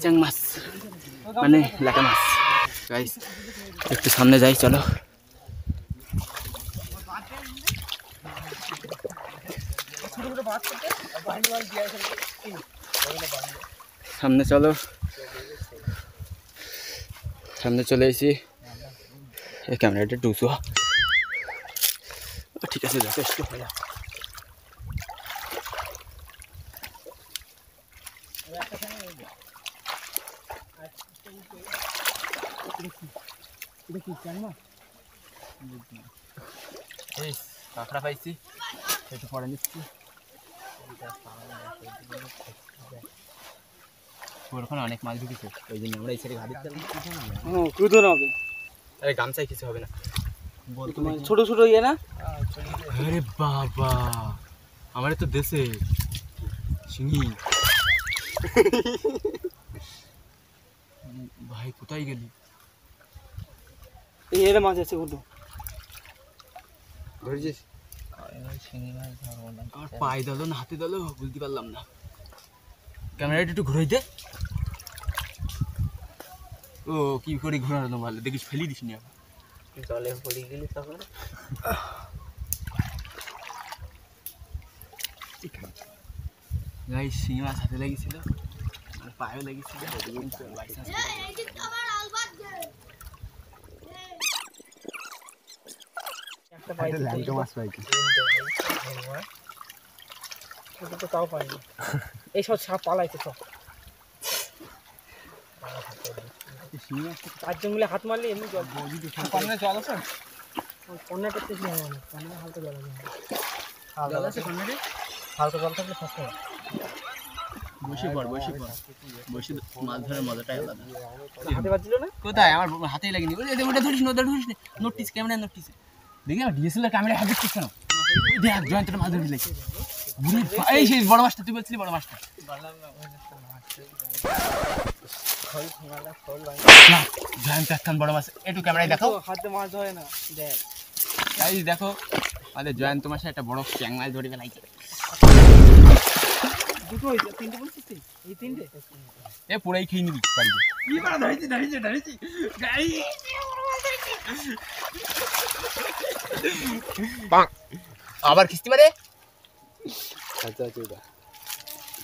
চ্যাং মাছ মানে লাটা মাছ। গাইস একটু সামনে যাই, চলো। সামনে চলো, সামনে চলে এসেছি। এই ক্যামেরাটা একটু উঁচু, ঠিক আছে, যথেষ্ট। কাঁকড়া পাইছি, একটু পরে নিচ্ছি। ওখানে অনেক মাছ ঢুকেছে, ওই জন্য আমরা এই সাইডে ঘাট দিতে হবে। আরে গামছায় কিছু হবে না, ছোট ছোট ইয়ে না। আরে বাবা, আমার তো দেশে শিঙি। ভাই কোথায় গেলি? এই এর মাছ আছে, কত ধরেছিস? আমার পায়ে দিল না হাতে দিল বুঝতে পারলাম না। ক্যামেরাটা একটু ঘুরাই দে। ও কি করে ঘোরানো ভালো, দেখিস ফেলি দিস নি আবার জলে পড়ে গেলি তখন। গাইস শিঙি মাছ হাতে লেগেছিল আর পায়েও লেগেছিল। এইসব সাপ পালাইছে সব। তার জঙ্গলে হাত মারলে এমনি জল জল আছে। কন্যাটা হালকা জল আছে, হালকা জল থাকলে ফাঁসতে হবে। বসে পড় বসে পড়, বসে মাছ ধরার মজাটাই আলাদা। হাতে বাজছিল না? কোথায়? আমার হাতেই লাগেনি। ওটা ধরিস না, ওটা ধরিস না। নোটিস ক্যামেরা নোটিস দেখি, আমার ডিএসএলআর ক্যামেরা হাত দিচ্ছিস কেন? দেখ জয়ন্তটা মাছ ধরে দিলে। এই সেই বড় মাছটা তুই বলছিলি, বড় মাছটা জয়ন্ত একখান বড় মাছ। একটু ক্যামেরায় দেখো, হাতে মাছ ধরে না। দেখ গাইস দেখো, আমাদের জয়ন্ত মাসে একটা বড় চ্যাং মাছ ধরে ফেলাইছে। দুটো হইছে, তিনটে বলছিস তুই? এই তিনটে এ পুরাই খেয়ে নিবি বাড়িতে। কি মাছ ধরেছি ধরেছি ধরেছি গাইস, আবার খিস্তি মারে। আচ্ছা আচ্ছা,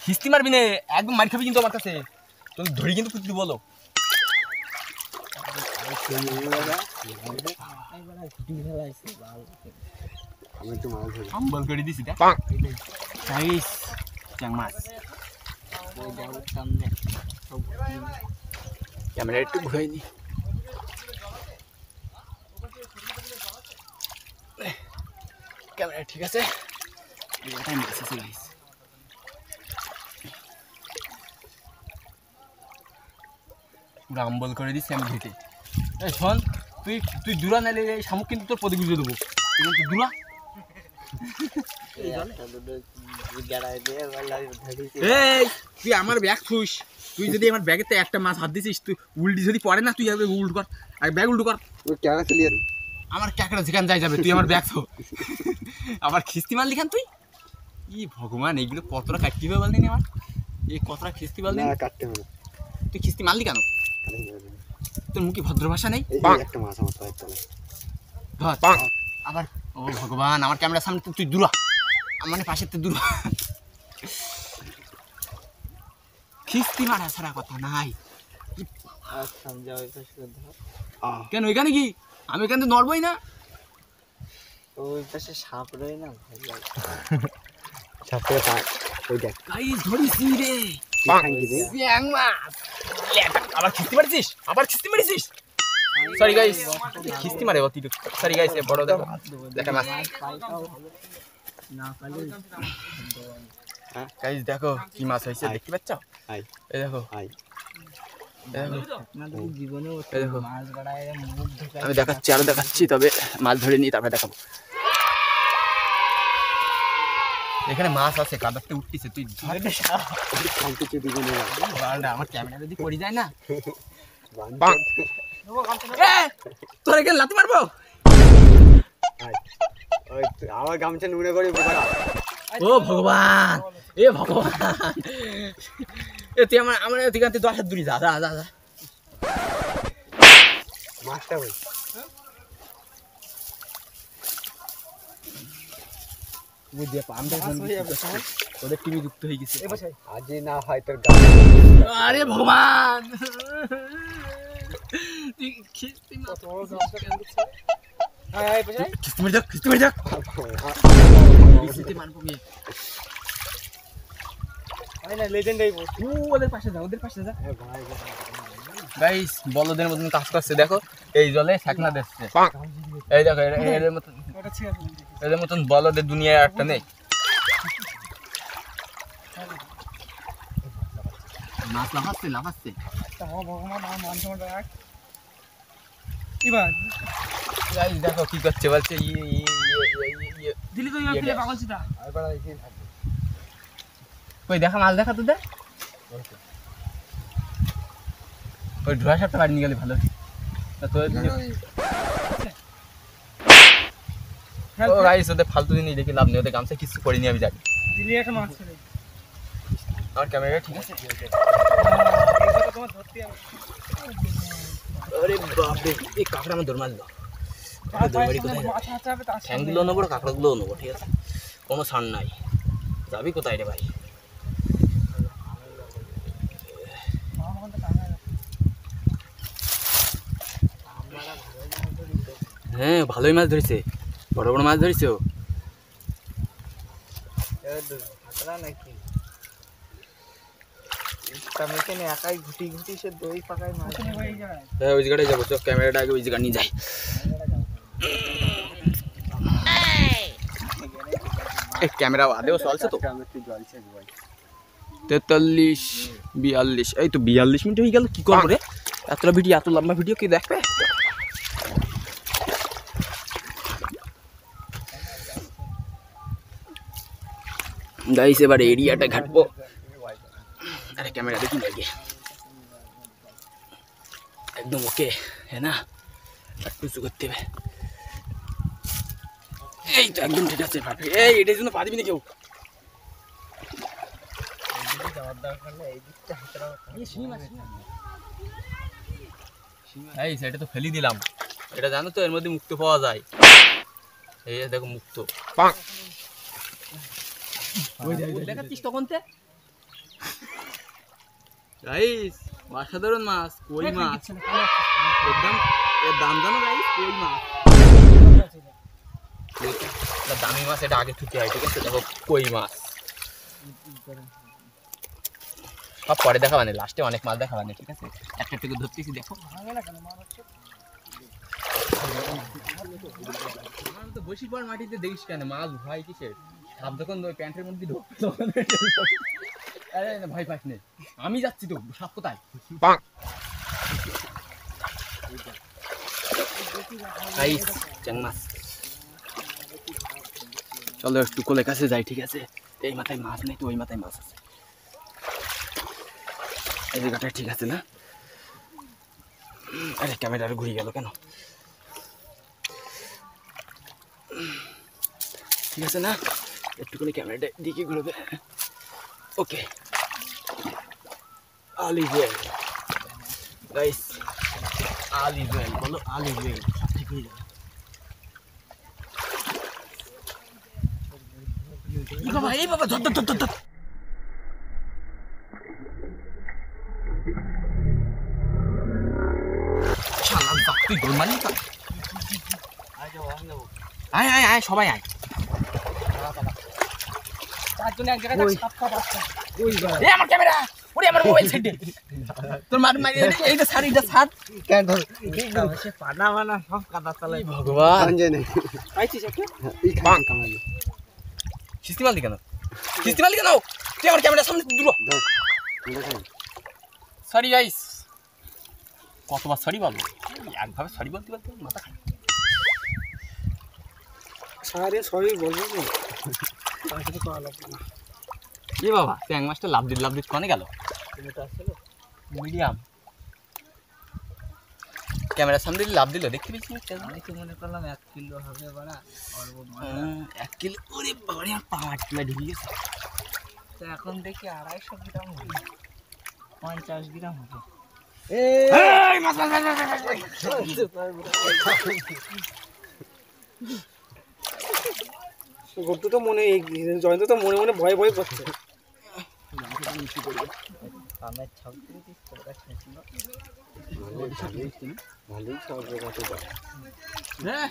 খিস্তি মারবি না, একদম মার খাবি কিন্তু আমার কাছে। তুমি ধরি কিন্তু কুত্তি বলো। আম্বল করে দিছি গাইস চ্যাং মাছ। ক্যামেরা একটু ঘুরাই নি। ক্যামেরা ঠিক আছে, মাছ আছে গাইস। পুরো আম্বল করে দিচ্ছি আমি ঘেটে। এই শোন, তুই তুই দূরা নাইলে এই শামুক কিন্তু তোর পদে গুঁজে দেবো। দূরা তুই আমার ব্যাগ খুশ। তুই যদি আমার ব্যাগেতে একটা মাছ হাত দিছিস, তুই উল্টি যদি পড়ে না, তুই উল্টো কর, আর ব্যাগ উল্টো কর। আমার ক্যাকড়া যেখান যাই যাবে, তুই আমার ব্যাগ তো আবার খিস্তি মারলি খান তুই। ই ভগবান, এইগুলো কতটা কাটতে হবে বলদিনি আমার, এই কতটা খিস্তি বলদিন কাটতে হবে। তুই খিস্তি মারলি কেন? তোর মুখে ভদ্র ভাষা নেই? একটা মাছ আমার পায়ের তলায় ধর আবার। ও ভগবান, আমার ক্যামেরার সামনে তুই দূরা, মানে পাশের তো দূরা। খিস্তি মারা ছাড়া কথা নাই। কেন এখানে কি? আমি এখানে তো নড়বই না। ওই পাশে সাপ রয়ে না, সাপের পায় ওই দেখ গাইস ধরিছি রে। চ্যাং মাছ আবার খিস্তি মারছিস, আবার খিস্তি মারছিস। সরি গাইস, খিস্তি মারে অতি। সরি গাইস, বড় দেখো দেখা মাছ না পালে। হ্যাঁ গাইস দেখো কি মাছ হইছে, দেখতে পাচ্ছ? এই দেখো আমি দেখাচ্ছি, আরো দেখাচ্ছি, তবে মাছ ধরে নিই তারপরে দেখাবো। এখানে মাছ আছে, কাদাতে উঠতেছে। তুই আমার ক্যামেরা যদি পড়ে যায় না, তোর এখানে লাথি মারবো। আমার গামছা নুনে করে। ও ভগবান, এ ভগবান, এ তুই আমার এদিকে 10 হাত দূরে যা যা যা যা মাছটা ভাই বুঝিয়ে পাম দে ওদের টিভি যুক্ত হয়ে গেছে আজ না হয় তোর আরে ভগবান বলদের মতন কাজ করছে দেখো এই জলে শাকনা দিচ্ছে এই দেখো এদের মতন বলদের দুনিয়ায় একটা নেই মাছ লাফাচ্ছে দেখো কি করছে বলছে কই দেখা মাছ দেখা তো দেখ ওই ধোয়া সাপটা বাড়ি নিয়ে গেলে ভালো ওদের ফালতু জিনিস দেখি লাভ নেই ওদের গামছা কিছু করিনি আমি জানি আমার ক্যামেরা ঠিক আছে আরে বাপরে এই কাঁকড়া আমার দৌড় মারলো ঠ্যাংগুলো নেবো কাঁকড়াগুলোও নেবো ঠিক আছে কোনো ছাড় নাই যাবি কোথায় রে ভাই হ্যাঁ ভালোই মাছ ধরেছে বড় বড় মাছ ধরেছে ও নাকি একাই ঘুটি ঘুটি সে দই পাকায় মাছ হ্যাঁ ওই জায়গাটায় যাবো চোখ ক্যামেরাটা আগে ওই জায়গা নিয়ে যাই ক্যামেরা আদেও চলছে তো 43-42 এই তো 42 মিনিট হয়ে গেল কি করবো রে এতটা ভিডিও এত লম্বা ভিডিও কি দেখবে গাইস এবার এরিয়াটা ঘাটবো আরে ক্যামেরা দেখি লাগে একদম ওকে হ্যাঁ না আর কিছু করতে হবে এই তো একদম ঠিক আছে এই এটার জন্য পা দিবি না কেউ এই সেটা তো ফেলি দিলাম এটা জানো তো এর মধ্যে মুক্ত পাওয়া যায় এই দেখো মুক্ত দেখাচ্ছিস তখন গাইস অসাধারণ মাছ কই মাছ একদম এর দাম জানো গাইস কই মাছ দামি মাছ এটা আগে ছুটি হয় ঠিক আছে দেখো কই মাছ সব পরে দেখাবানে লাস্টে অনেক মাছ দেখাবানে ঠিক আছে একটা থেকে ধরতেছি দেখো তো বসি পর মাটিতে দেখিস কেন মাছ ভয় কিসের সাপ যখন ওই প্যান্টের মধ্যে ঢুকতো তখন আরে ভয় পাস নেই আমি যাচ্ছি তো সাপ কোথায় চ্যাং মাছ চলো একটু কোলের কাছে যাই ঠিক আছে এই মাথায় মাছ নেই তো ওই মাথায় মাছ আছে এই জায়গাটা ঠিক আছে না আরে ক্যামেরাটা ঘুরে গেল কেন ঠিক আছে না একটুখানি ক্যামেরাটা দিকে ঘুরবে okay olive oil guys olive oil বলো অলিভ অয়েল সব ঠিক হয়ে যাবে এই বাবা ধর ধর ধর ধর শালা তুই গোল মারলি তো আয় আয় আয় সবাই আয় চারজন এক জায়গায় সাপ সাপ আসছে এই আমার ক্যামেরা ওরে আমার মোবাইল সাইড দে তোর মার মার এইটা ছাড় এইটা ছাড় কেন ধর সে পানা মানা সব কাদা চালাই ভগবান জানে পাইছিস একটা এই খান কামাই কিস্তি মাল দি কেন তুই আমার ক্যামেরার সামনে দূর সরি গাইস কতবার সরি বলবো একভাবে সরি বলতে বলতে মাথা খারাপ সারে সরি বলবো কি বাবা ট্যাং মাছটা লাভ দিত কোনে গেল মিডিয়াম ক্যামেরার সামনে লাভ দিল দেখতে পেয়েছি আমি তো মনে করলাম 1 কিলো হবে বাড়া 1 কিলো ওরে বাবা আমার 5 কিলো ঢুকে গেছে তো এখন দেখি 250 গ্রাম হবে 50 গ্রাম হবে। এই মাছ মাছ মাছ, মাছ, মাছ, মাছ। গট্টু তো মনে জয়ন্ত তো মনে মনে ভয় ভয় করছে। আমার ছাপ দিয়ে দিস তোরা খেয়েছিল ভালোই সব জায়গাতে যা হ্যাঁ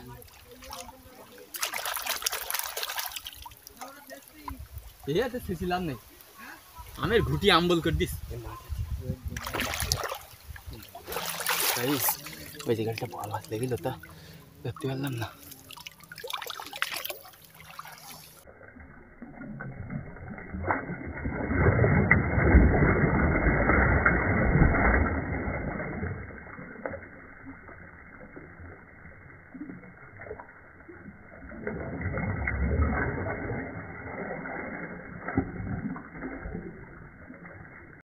এই তো ছিলাম নেই আমের ঘুটি আম্বল করে দিস ওই জায়গাটা ভালো হাত লেগেছিল তা দেখতে পারলাম না।